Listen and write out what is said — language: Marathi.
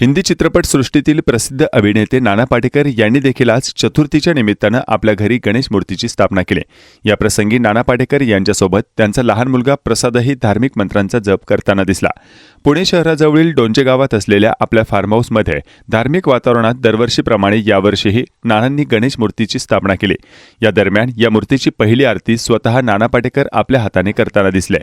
हिंदी चित्रपटसृष्टीतील प्रसिद्ध अभिनेते नाना पाटेकर यांनी देखील आज चतुर्थीच्या निमित्तानं आपल्या घरी गणेश मूर्तीची स्थापना केली। या प्रसंगी नाना पाटेकर यांच्यासोबत त्यांचा लहान मुलगा प्रसादही धार्मिक मंत्रांचा जप करताना दिसला। पुणे शहराजवळील डोंजे गावात असलेल्या आपल्या फार्म हाऊसमध्ये धार्मिक वातावरणात दरवर्षीप्रमाणे यावर्षीही नानांनी गणेश मूर्तीची स्थापना केली। या दरम्यान या मूर्तीची पहिली आरती स्वतः नाना पाटेकर आपल्या हाताने करताना दिसले।